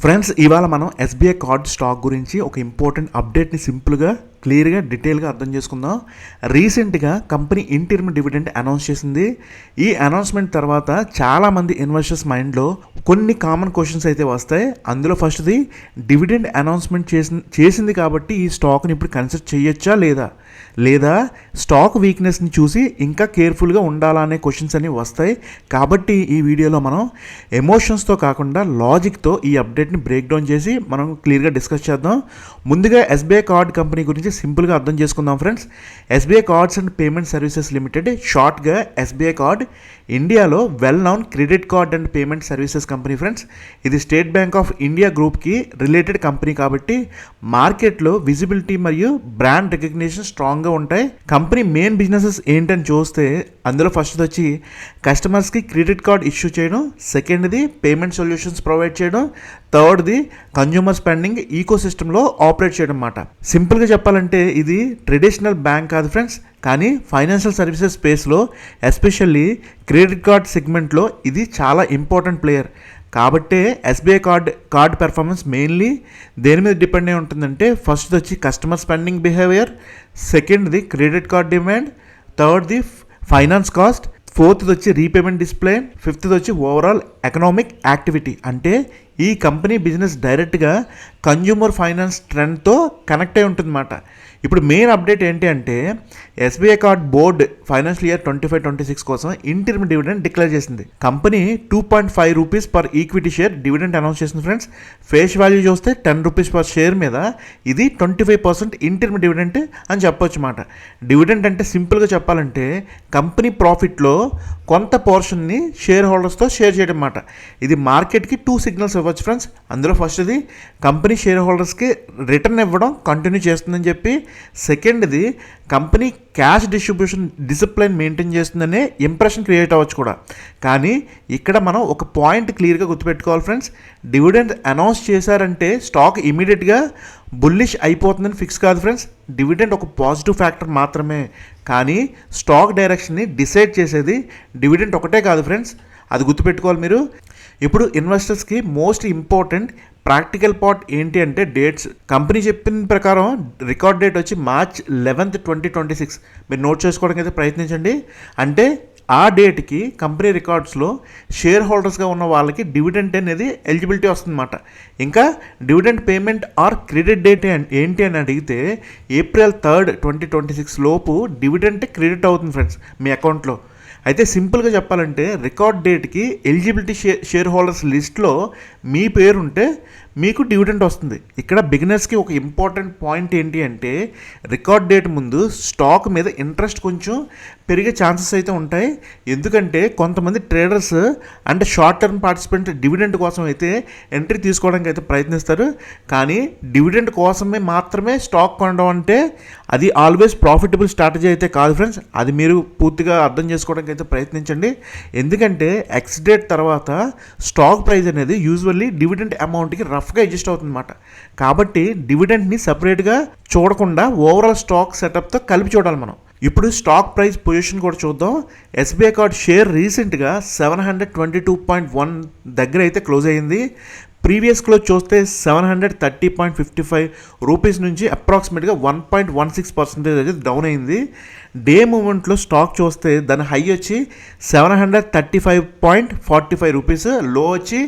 Friends, ఇవాళ మనం SBI card stock గురించి ఒక ఇంపార్టెంట్ అప్డేట్ని సింపుల్గా క్లియర్గా డీటెయిల్గా అర్థం చేసుకుందాం. రీసెంట్గా కంపెనీ ఇంటర్మ్ డివిడెండ్ అనౌన్స్ చేసింది. ఈ అనౌన్స్మెంట్ తర్వాత చాలామంది ఇన్వెస్టర్స్ మైండ్లో కొన్ని కామన్ క్వశ్చన్స్ అయితే వస్తాయి. అందులో ఫస్ట్ది, డివిడెండ్ అనౌన్స్మెంట్ చేసింది కాబట్టి ఈ స్టాక్ని ఇప్పుడు కన్సిడర్ చేయొచ్చా లేదా స్టాక్ వీక్నెస్ని చూసి ఇంకా కేర్ఫుల్గా ఉండాలా అనే క్వశ్చన్స్ అన్ని వస్తాయి. కాబట్టి ఈ వీడియోలో మనం ఎమోషన్స్తో కాకుండా లాజిక్తో ఈ అప్డేట్ని బ్రేక్ డౌన్ చేసి మనం క్లియర్గా డిస్కస్ చేద్దాం. ముందుగా ఎస్బీఐ కార్డ్ కంపెనీ గురించి సింపుల్గా అర్థం చేసుకుందాం friends. SBI cards and payment services limited, షార్ట్గా ఎస్బీఐ కార్డ్, ఇండియాలో well known credit card and payment services company friends. ఇది స్టేట్ బ్యాంక్ ఆఫ్ ఇండియా గ్రూప్కి రిలేటెడ్ కంపెనీ కాబట్టి మార్కెట్లో విజిబిలిటీ మరియు బ్రాండ్ రికగ్నిషన్ స్ట్రాంగ్గా ఉంటాయి. కంపెనీ మెయిన్ బిజినెసెస్ ఏంటని చూస్తే అందులో ఫస్ట్ వచ్చి కస్టమర్స్కి క్రెడిట్ కార్డ్ ఇష్యూ చేయడం, సెకండ్ది పేమెంట్ సొల్యూషన్స్ ప్రొవైడ్ చేయడం, థర్డ్ది కన్జ్యూమర్ స్పెండింగ్ ఈకో సిస్టంలో ఆపరేట్ చేయడం అన్నమాట. సింపుల్గా చెప్పాలంటే ఇది ట్రెడిషనల్ బ్యాంక్ కాదు ఫ్రెండ్స్, కానీ ఫైనాన్షియల్ సర్వీసెస్ స్పేస్లో ఎస్పెషల్లీ క్రెడిట్ కార్డ్ సెగ్మెంట్లో ఇది చాలా ఇంపార్టెంట్ ప్లేయర్. కాబట్టే ఎస్బీఐ కార్డ్ పెర్ఫార్మెన్స్ మెయిన్లీ దేని మీద డిపెండ్ అయి ఉంటుందంటే ఫస్ట్ వచ్చి కస్టమర్ స్పెండింగ్ బిహేవియర్, సెకండ్ది క్రెడిట్ కార్డ్ డిమాండ్, థర్డ్ది ఫైనాన్స్ కాస్ట్, ఫోర్త్ది వచ్చి రీపేమెంట్ డిస్ప్లేన్, ఫిఫ్త్ది వచ్చి ఓవరాల్ ఎకనామిక్ యాక్టివిటీ. అంటే ఈ కంపెనీ బిజినెస్ డైరెక్ట్గా కన్జ్యూమర్ ఫైనాన్స్ ట్రెండ్తో కనెక్ట్ అయి ఉంటుందన్నమాట. ఇప్పుడు మెయిన్ అప్డేట్ ఏంటి అంటే SBI card board financial year 25-26 కోసం ఇంటర్మ్ డివిడెండ్ డిక్లేర్ చేసింది. Company 2.5 rupees per equity share dividend announce చేసింది ఫ్రెండ్స్. ఫేస్ వాల్యూ చూస్తే 10 రూపీస్ పర్ షేర్ మీద ఇది 25% ఇంటర్మ్ డివిడెండ్ అని చెప్పొచ్చు మాట. డివిడెండ్ అంటే సింపుల్గా చెప్పాలంటే కంపెనీ ప్రాఫిట్లో కొంత పోర్షన్ని షేర్ హోల్డర్స్తో షేర్ చేయడం మాట. ఇది మార్కెట్కి 2 సిగ్నల్స్ ఇవ్వచ్చు ఫ్రెండ్స్. అందులో ఫస్ట్ది కంపెనీ షేర్ హోల్డర్స్కి రిటర్న్ ఇవ్వడం కంటిన్యూ చేస్తుందని చెప్పి, సెకండ్ది company cash distribution discipline maintain చేస్తుందనే ఇంప్రెషన్ క్రియేట్ అవ్వచ్చు కూడా. కానీ ఇక్కడ మనం ఒక పాయింట్ క్లియర్గా గుర్తుపెట్టుకోవాలి ఫ్రెండ్స్. డివిడెండ్ అనౌన్స్ చేశారంటే స్టాక్ ఇమీడియట్గా బుల్లిష్ అయిపోతుందని ఫిక్స్ కాదు ఫ్రెండ్స్. డివిడెండ్ ఒక పాజిటివ్ ఫ్యాక్టర్ మాత్రమే, కానీ స్టాక్ డైరెక్షన్ని డిసైడ్ చేసేది డివిడెండ్ ఒకటే కాదు ఫ్రెండ్స్. అది గుర్తుపెట్టుకోవాలి మీరు. ఇప్పుడు ఇన్వెస్టర్స్కి మోస్ట్ ఇంపార్టెంట్ ప్రాక్టికల్ పార్ట్ ఏంటి అంటే డేట్స్. కంపెనీ చెప్పిన ప్రకారం రికార్డ్ డేట్ వచ్చి March 11, 2026. మీరు నోట్ చేసుకోవడానికి అయితే ప్రయత్నించండి. అంటే ఆ డేట్కి కంపెనీ రికార్డ్స్లో షేర్ హోల్డర్స్గా ఉన్న వాళ్ళకి డివిడెంట్ అనేది ఎలిజిబిలిటీ వస్తుందన్నమాట. ఇంకా dividend payment or credit date ఏంటి అని అడిగితే April 3, 2026 లోపు డివిడెంట్ క్రెడిట్ అవుతుంది ఫ్రెండ్స్ మీ అకౌంట్లో. అయితే సింపుల్గా చెప్పాలంటే రికార్డ్ డేట్కి ఎలిజిబిలిటీ షేర్ హోల్డర్స్ లిస్ట్లో మీ పేరు ఉంటే మీకు డివిడెంట్ వస్తుంది. ఇక్కడ బిగినర్స్కి ఒక ఇంపార్టెంట్ పాయింట్ ఏంటి అంటే రికార్డ్ డేట్ ముందు స్టాక్ మీద ఇంట్రెస్ట్ కొంచెం పెరిగే ఛాన్సెస్ అయితే ఉంటాయి. ఎందుకంటే కొంతమంది ట్రేడర్స్ అంటే షార్ట్ టర్మ్ పార్టిసిపెంట్ డివిడెంట్ కోసం అయితే ఎంట్రీ తీసుకోవడానికి అయితే ప్రయత్నిస్తారు. కానీ డివిడెంట్ కోసమే మాత్రమే స్టాక్ కొనడం అంటే అది ఆల్వేస్ ప్రాఫిటబుల్ స్ట్రాటజీ అయితే కాదు ఫ్రెండ్స్. అది మీరు పూర్తిగా అర్థం చేసుకోవడానికి అయితే ప్రయత్నించండి. ఎందుకంటే ఎక్స్ డేట్ తర్వాత స్టాక్ ప్రైస్ అనేది యూజువల్లీ డివిడెంట్ అమౌంట్కి రఫ్గా అడ్జస్ట్ అవుతుందన్నమాట. కాబట్టి డివిడెంట్ని సపరేట్గా చూడకుండా ఓవరాల్ స్టాక్ సెటప్తో కలిపి చూడాలి మనం. ఇప్పుడు స్టాక్ ప్రైస్ పొజిషన్ కూడా చూద్దాం. ఎస్బీఐ కార్డ్ షేర్ రీసెంట్గా 722.1 దగ్గర అయితే క్లోజ్ అయ్యింది. ప్రీవియస్ క్లోజ్ చూస్తే 730.55 రూపీస్ నుంచి అప్రాక్సిమేట్గా 1.16% అయితే డౌన్ అయింది. డే మూమెంట్లో స్టాక్ చూస్తే దాని హై వచ్చి 735.45 రూపీస్, లో వచ్చి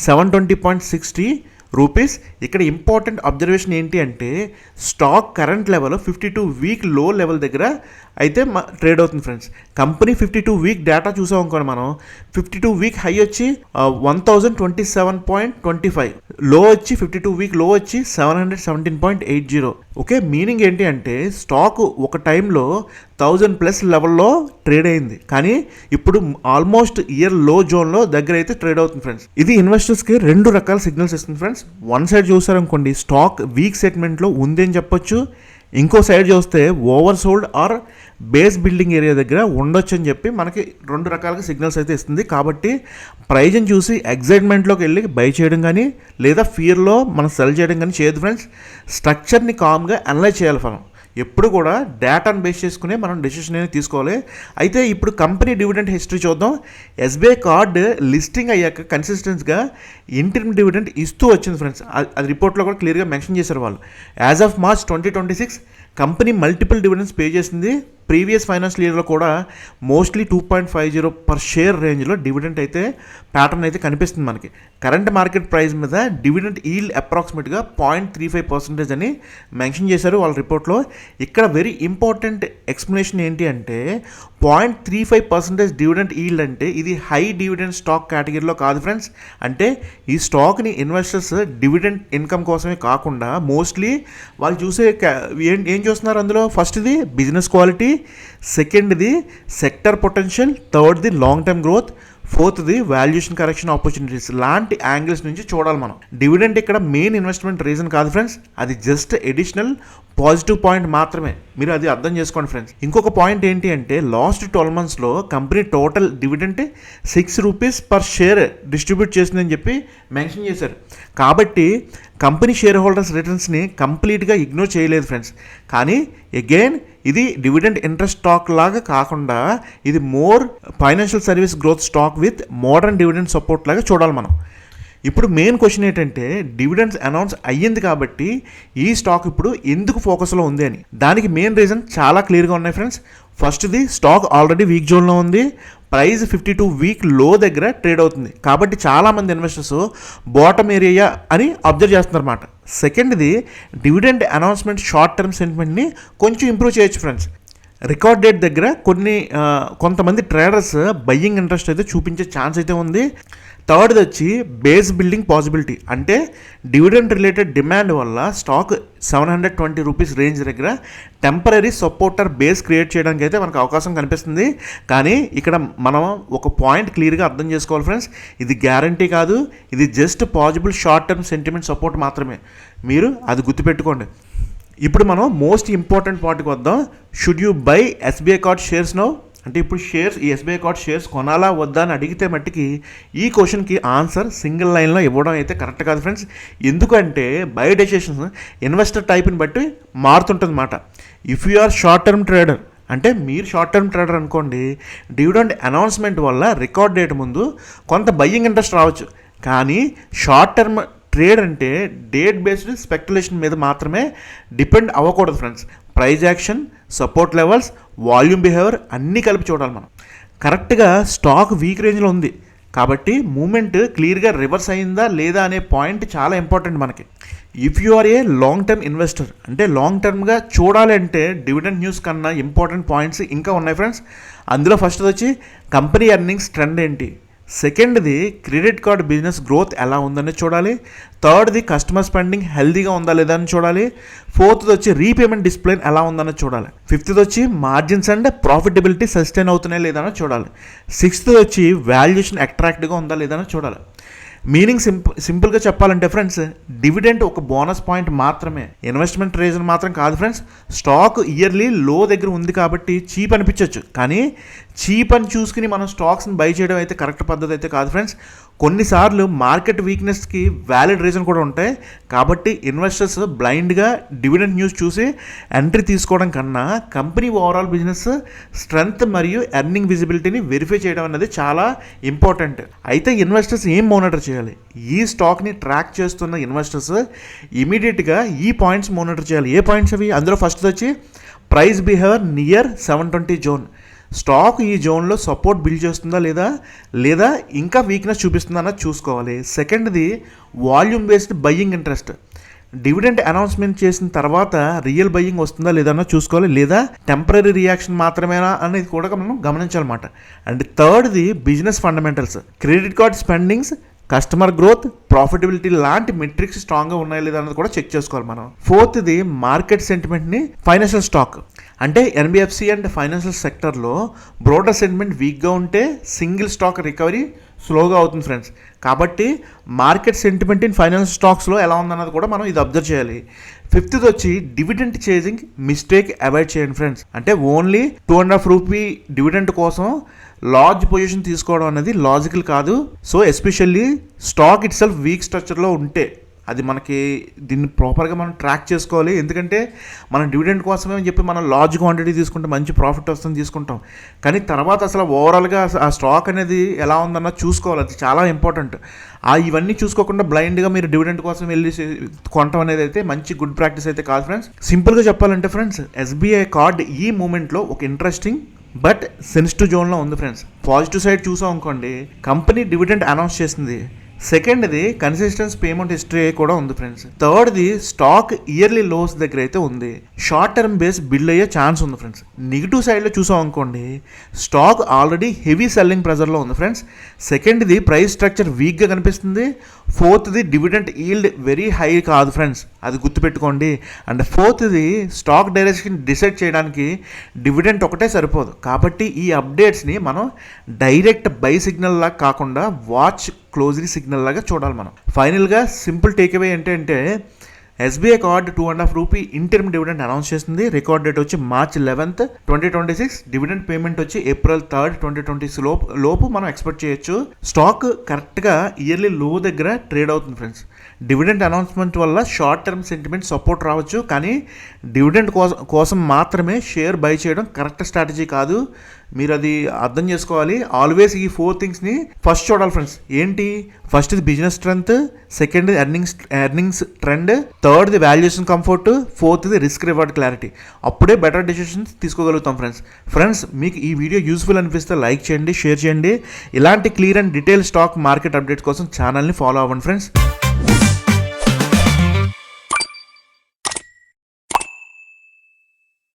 720.60 రూపీస్. ఇక్కడ ఇంపార్టెంట్ అబ్జర్వేషన్ ఏంటి అంటే స్టాక్ కరెంట్ లెవెల్ 52 వీక్ లో లెవెల్ దగ్గర అయితే ట్రేడ్ అవుతుంది ఫ్రెండ్స్. కంపెనీ 52 వీక్ డేటా చూసాం అనుకోండి మనం, 52 వీక్ హై వచ్చి 1027.25, లో వచ్చి 52 వీక్ లో వచ్చి 717.80. ఓకే, మీనింగ్ ఏంటి అంటే స్టాక్ ఒక టైంలో 1000+ లెవెల్లో ట్రేడ్ అయింది, కానీ ఇప్పుడు ఆల్మోస్ట్ ఇయర్ లో జోన్లో దగ్గర అయితే ట్రేడ్ అవుతుంది ఫ్రెండ్స్. ఇది ఇన్వెస్టర్స్కి 2 రకాల సిగ్నల్స్ ఇస్తుంది ఫ్రెండ్స్. వన్ సైడ్ చూసారనుకోండి స్టాక్ వీక్ సెగ్మెంట్లో ఉంది అని చెప్పొచ్చు. ఇంకో సైడ్ చూస్తే oversold or base building area దగ్గర ఉండొచ్చు అని చెప్పి మనకి 2 రకాలుగా సిగ్నల్స్ అయితే ఇస్తుంది. కాబట్టి ప్రైజ్ని చూసి ఎగ్జైట్మెంట్లోకి వెళ్ళి బై చేయడం కానీ లేదా ఫియర్లో మనం సెల్ చేయడం కానీ చేయదు ఫ్రెండ్స్. స్ట్రక్చర్ని కామ్గా అనలైజ్ చేయాలి మనం. ఎప్పుడు కూడా డేటాను బేస్ చేసుకునే మనం డెసిషన్ అనేది తీసుకోవాలి. అయితే ఇప్పుడు కంపెనీ డివిడెంట్ హిస్టరీ చూద్దాం. ఎస్బీఐ కార్డ్ లిస్టింగ్ అయ్యాక కన్సిస్టెన్స్గా ఇంటర్మ్ డివిడెంట్ ఇస్తూ వచ్చింది ఫ్రెండ్స్. అది రిపోర్ట్లో కూడా క్లియర్గా మెన్షన్ చేశారు వాళ్ళు. As of March 2026 company multiple dividends pay చేసింది. ప్రీవియస్ ఫైనాన్షియల్ ఇయర్లో కూడా మోస్ట్లీ 2.50 పర్ షేర్ రేంజ్లో డివిడెంట్ అయితే ప్యాటర్న్ అయితే కనిపిస్తుంది మనకి. కరెంట్ మార్కెట్ ప్రైస్ మీద డివిడెంట్ ఈల్డ్ అప్రాక్సిమేట్గా 0.35% అని మెన్షన్ చేశారు వాళ్ళ రిపోర్ట్లో. ఇక్కడ వెరీ ఇంపార్టెంట్ ఎక్స్ప్లెనేషన్ ఏంటి అంటే 0.35% డివిడెంట్ ఈల్డ్ అంటే ఇది హై డివిడెంట్ స్టాక్ కేటగిరీలో కాదు ఫ్రెండ్స్. అంటే ఈ స్టాక్ని ఇన్వెస్టర్స్ డివిడెంట్ ఇన్కమ్ కోసమే కాకుండా మోస్ట్లీ వాళ్ళు చూసే ఏం చూస్తున్నారు అందులో, ఫస్ట్ది బిజినెస్ క్వాలిటీ, సెకండ్ది సెక్టర్ పొటెన్షియల్, థర్డ్ది లాంగ్ టర్మ్ గ్రోత్, ఫోర్త్ది వాల్యుయేషన్ కరెక్షన్ ఆపర్చునిటీస్ లాంటి యాంగిల్స్ నుంచి చూడాలి మనం. డివిడెంట్ ఇక్కడ మెయిన్ ఇన్వెస్ట్మెంట్ రీజన్ కాదు ఫ్రెండ్స్, అది జస్ట్ ఎడిషనల్ పాజిటివ్ పాయింట్ మాత్రమే. మీరు అది అర్థం చేసుకోండి ఫ్రెండ్స్. ఇంకొక పాయింట్ ఏంటి అంటే లాస్ట్ 12 monthsలో company total dividend 6 rupees per share distribute చేసిందని చెప్పి మెన్షన్ చేశారు. కాబట్టి కంపెనీ షేర్ హోల్డర్స్ రిటర్న్స్ని కంప్లీట్గా ఇగ్నోర్ చేయలేదు ఫ్రెండ్స్. కానీ అగైన్ ఇది డివిడెంట్ ఇంట్రెస్ట్ స్టాక్ లాగా కాకుండా ఇది more financial service growth stock with modern dividend support లాగా చూడాలి మనం. ఇప్పుడు మెయిన్ క్వశ్చన్ ఏంటంటే డివిడెండ్స్ అనౌన్స్ అయ్యింది కాబట్టి ఈ స్టాక్ ఇప్పుడు ఎందుకు ఫోకస్లో ఉంది అని. దానికి మెయిన్ రీజన్ చాలా క్లియర్గా ఉన్నాయి ఫ్రెండ్స్. ఫస్ట్ది స్టాక్ ఆల్రెడీ వీక్ జోన్లో ఉంది, ప్రైస్ 52 వీక్ లో దగ్గర ట్రేడ్ అవుతుంది. కాబట్టి చాలామంది ఇన్వెస్టర్స్ బాటమ్ ఏరియా అని అబ్జర్వ్ చేస్తున్నారు అన్నమాట. సెకండ్ది డివిడెండ్ అనౌన్స్మెంట్ షార్ట్ టర్మ్ సెంటిమెంట్ని కొంచెం ఇంప్రూవ్ చేయొచ్చు ఫ్రెండ్స్. రికార్డ్ డేట్ దగ్గర కొంతమంది ట్రేడర్స్ బయ్యింగ్ ఇంట్రెస్ట్ అయితే చూపించే ఛాన్స్ అయితే ఉంది. థర్డ్ది వచ్చి బేస్ బిల్డింగ్ పాసిబిలిటీ, అంటే డివిడెండ్ రిలేటెడ్ డిమాండ్ వల్ల స్టాక్ 720 రూపీస్ రేంజ్ దగ్గర టెంపరీ సపోర్టర్ బేస్ క్రియేట్ చేయడానికి అయితే మనకు అవకాశం కనిపిస్తుంది. కానీ ఇక్కడ మనం ఒక పాయింట్ క్లియర్గా అర్థం చేసుకోవాలి ఫ్రెండ్స్, ఇది గ్యారంటీ కాదు, ఇది just possible short term sentiment support మాత్రమే. మీరు అది గుర్తుపెట్టుకోండి. ఇప్పుడు మనం మోస్ట్ ఇంపార్టెంట్ పాయింట్కి వద్దాం. Should you by SBI card shares now? అంటే ఇప్పుడు ఈ ఎస్బీఐ కార్డ్ షేర్స్ కొనాలా వద్దా అని అడిగితే మట్టికి ఈ క్వశ్చన్కి ఆన్సర్ సింగిల్ లైన్లో ఇవ్వడం అయితే కరెక్ట్ కాదు ఫ్రెండ్స్. ఎందుకంటే బై డెసిషన్స్ ఇన్వెస్టర్ టైప్ని బట్టి మారుతుంటుంది అన్నమాట. If you are short term trader, అంటే మీరు షార్ట్ టర్మ్ ట్రేడర్ అనుకోండి, డివిడెండ్ అనౌన్స్మెంట్ వల్ల రికార్డ్ డేట్ ముందు కొంత బయ్యింగ్ ఇంట్రెస్ట్ రావచ్చు. కానీ షార్ట్ టర్మ్ ట్రేడ్ అంటే డేట్ బేస్డ్ స్పెక్యులేషన్ మీద మాత్రమే డిపెండ్ అవ్వకూడదు friends. Price action, support levels, volume behaviour అన్నీ కలిపి చూడాలి మనం. కరెక్ట్గా స్టాక్ వీక్ రేంజ్లో ఉంది కాబట్టి మూమెంట్ క్లియర్గా రివర్స్ అయిందా లేదా అనే పాయింట్ చాలా ఇంపార్టెంట్ మనకి. If you are a long term investor, అంటే లాంగ్ టర్మ్గా చూడాలి అంటే డివిడెండ్ న్యూస్ కన్నా ఇంపార్టెంట్ పాయింట్స్ ఇంకా ఉన్నాయి ఫ్రెండ్స్. అందులో ఫస్ట్ వచ్చి కంపెనీ ఎర్నింగ్స్ ట్రెండ్ ఏంటి, సెకండ్ది క్రెడిట్ కార్డ్ బిజినెస్ గ్రోత్ ఎలా ఉందని చూడాలి, థర్డ్ది కస్టమర్ స్పెండింగ్ హెల్దీగా ఉందా లేదా అని చూడాలి, ఫోర్త్ది వచ్చి రీపేమెంట్ డిసిప్లిన్ ఎలా ఉందని చూడాలి, ఫిఫ్త్ది వచ్చి మార్జిన్స్ అండ్ ప్రాఫిటబిలిటీ సస్టైన్ అవుతున్నాయి లేదా అని చూడాలి, సిక్స్త్ వచ్చి వాల్యుయేషన్ అట్రాక్టివ్గా ఉందా లేదా అని చూడాలి. మీనింగ్ సింపుల్గా చెప్పాలంటే ఫ్రెండ్స్, డివిడెంట్ ఒక బోనస్ పాయింట్ మాత్రమే, ఇన్వెస్ట్మెంట్ రీజన్ మాత్రం కాదు ఫ్రెండ్స్. స్టాక్ ఇయర్లీ లో దగ్గర ఉంది కాబట్టి చీప్ అనిపించవచ్చు, కానీ చీప్ అని చూసుకుని మనం స్టాక్స్ని బై చేయడం అయితే కరెక్ట్ పద్ధతి అయితే కాదు ఫ్రెండ్స్. కొన్నిసార్లు మార్కెట్ వీక్నెస్కి వ్యాలిడ్ రీజన్ కూడా ఉంటాయి. కాబట్టి ఇన్వెస్టర్స్ బ్లైండ్గా డివిడెండ్ న్యూస్ చూసి ఎంట్రీ తీసుకోవడం కన్నా కంపెనీ ఓవరాల్ బిజినెస్ స్ట్రెంగ్త్ మరియు ఎర్నింగ్ విజిబిలిటీని వెరిఫై చేయడం అనేది చాలా ఇంపార్టెంట్. అయితే ఇన్వెస్టర్స్ ఏం మానిటర్ చేయాలి? ఈ స్టాక్ని ట్రాక్ చేస్తున్న ఇన్వెస్టర్స్ ఇమీడియట్గా ఈ పాయింట్స్ మానిటర్ చేయాలి. ఏ పాయింట్స్ అవి? అందులో ఫస్ట్ వచ్చి price behaviour near 720 zone. Stock ఈ జోన్లో సపోర్ట్ బిల్డ్ చేస్తుందా లేదా ఇంకా వీక్నెస్ చూపిస్తుందా అన్నది చూసుకోవాలి. సెకండ్ది volume based buying interest. Dividend announcement చేసిన తర్వాత రియల్ బయ్యింగ్ వస్తుందా లేదా అన్నది చూసుకోవాలి, లేదా టెంపరీ రియాక్షన్ మాత్రమేనా అనేది కూడా మనం గమనించాలన్నమాట. అండ్ థర్డ్ది business fundamentals, credit card spendings, customer growth, profitability లాంటి మెట్రిక్స్ స్ట్రాంగ్గా ఉన్నాయా లేదా అన్నది కూడా చెక్ చేసుకోవాలి మనం. ఫోర్త్ది మార్కెట్ సెంటిమెంట్ని, ఫైనాన్షియల్ స్టాక్ అంటే ఎన్బిఎఫ్సి అండ్ ఫైనాన్షియల్ సెక్టర్లో బ్రోడర్ సెంటిమెంట్ వీక్గా ఉంటే సింగిల్ స్టాక్ రికవరీ స్లోగా అవుతుంది ఫ్రెండ్స్. కాబట్టి మార్కెట్ సెంటిమెంట్ ఇన్ ఫైనాన్షియల్ స్టాక్స్లో ఎలా ఉందన్నది కూడా మనం ఇది అబ్జర్వ్ చేయాలి. ఫిఫ్త్ది వచ్చి డివిడెంట్ చేజింగ్ మిస్టేక్ అవాయిడ్ చేయండి ఫ్రెండ్స్. అంటే ఓన్లీ 2.5 రూపీ డివిడెంట్ కోసం లార్జ్ పొజిషన్ తీసుకోవడం అనేది లాజికల్ కాదు. So especially stock itself weak స్ట్రక్చర్లో ఉంటే, అది మనకి దీన్ని ప్రాపర్గా మనం ట్రాక్ చేసుకోవాలి. ఎందుకంటే మనం డివిడెండ్ కోసమే అని చెప్పి మనం లార్జ్ క్వాంటిటీ తీసుకుంటే మంచి ప్రాఫిట్ వస్తుంది తీసుకుంటాం, కానీ తర్వాత అసలు ఓవరాల్గా ఆ స్టాక్ అనేది ఎలా ఉందన్న చూసుకోవాలి. అది చాలా ఇంపార్టెంట్. ఇవన్నీ చూసుకోకుండా బ్లైండ్గా మీరు డివిడెండ్ కోసం వెళ్ళి కొనటం అనేది అయితే మంచి గుడ్ ప్రాక్టీస్ అయితే కాదు ఫ్రెండ్స్. సింపుల్గా చెప్పాలంటే ఫ్రెండ్స్, ఎస్బీఐ కార్డ్ ఈ మూమెంట్లో ఒక ఇంట్రెస్టింగ్ బట్ సెన్సిటివ్ జోన్లో ఉంది ఫ్రెండ్స్. పాజిటివ్ సైడ్ చూసాం అనుకోండి, కంపెనీ డివిడెండ్ అనౌన్స్ చేసింది. సెకండ్ది కన్సిస్టెన్స్ పేమెంట్ హిస్టరీ కూడా ఉంది ఫ్రెండ్స్. థర్డ్ది స్టాక్ ఇయర్లీ లోస్ దగ్గర అయితే ఉంది. షార్ట్ టర్మ్ బేస్ బిల్డ్ అయ్యే ఛాన్స్ ఉంది ఫ్రెండ్స్. నెగిటివ్ సైడ్లో చూసాం అనుకోండి, స్టాక్ ఆల్రెడీ హెవీ సెల్లింగ్ ప్రెజర్లో ఉంది ఫ్రెండ్స్. సెకండ్ది ప్రైస్ స్ట్రక్చర్ వీక్గా కనిపిస్తుంది. ఫోర్త్ది డివిడెంట్ ఈల్డ్ వెరీ హై కాదు ఫ్రెండ్స్, అది గుర్తుపెట్టుకోండి. అండ్ ఫోర్త్ది స్టాక్ డైరెక్షన్ డిసైడ్ చేయడానికి డివిడెంట్ ఒకటే సరిపోదు. కాబట్టి ఈ అప్డేట్స్ని మనం డైరెక్ట్ బై సిగ్నల్ లాగా కాకుండా వాచ్ క్లోజ్లీ సిగ్నల్ లాగా చూడాలి మనం. ఫైనల్గా సింపుల్ టేక్అవే ఏంటంటే, SBI card ₹2.5 interim dividend announce చేసింది. రికార్డ్ డేట్ వచ్చి March 11, 2026. డివిడెండ్ పేమెంట్ వచ్చి April 3, 2026 లోపు మనం ఎక్స్పెక్ట్ చేయొచ్చు. స్టాక్ కరెక్ట్గా ఇయర్లీ లో దగ్గర ట్రేడ్ అవుతుంది ఫ్రెండ్స్. డివిడెండ్ అనౌన్స్మెంట్ వల్ల షార్ట్ టర్మ్ సెంటిమెంట్ సపోర్ట్ రావచ్చు, కానీ డివిడెండ్ కోసం మాత్రమే షేర్ బై చేయడం కరెక్ట్ స్ట్రాటజీ కాదు. మీరు అది అర్థం చేసుకోవాలి. ఆల్వేస్ ఈ 4 థింగ్స్ని ఫస్ట్ చూడాలి ఫ్రెండ్స్. ఏంటి? ఫస్ట్ ఇది business strength, second earnings trend, థర్డ్ది వాల్యుయేషన్ కంఫర్ట్, ఫోర్త్ది రిస్క్ రివార్డ్ క్లారిటీ. అప్పుడే బెటర్ డెసిషన్స్ తీసుకోగలుగుతాం ఫ్రెండ్స్. మీకు ఈ వీడియో యూస్ఫుల్ అనిపిస్తే లైక్ చేయండి, షేర్ చేయండి. ఇలాంటి clear and detail stock market updates కోసం ఛానల్ని ఫాలో అవ్వండి ఫ్రెండ్స్.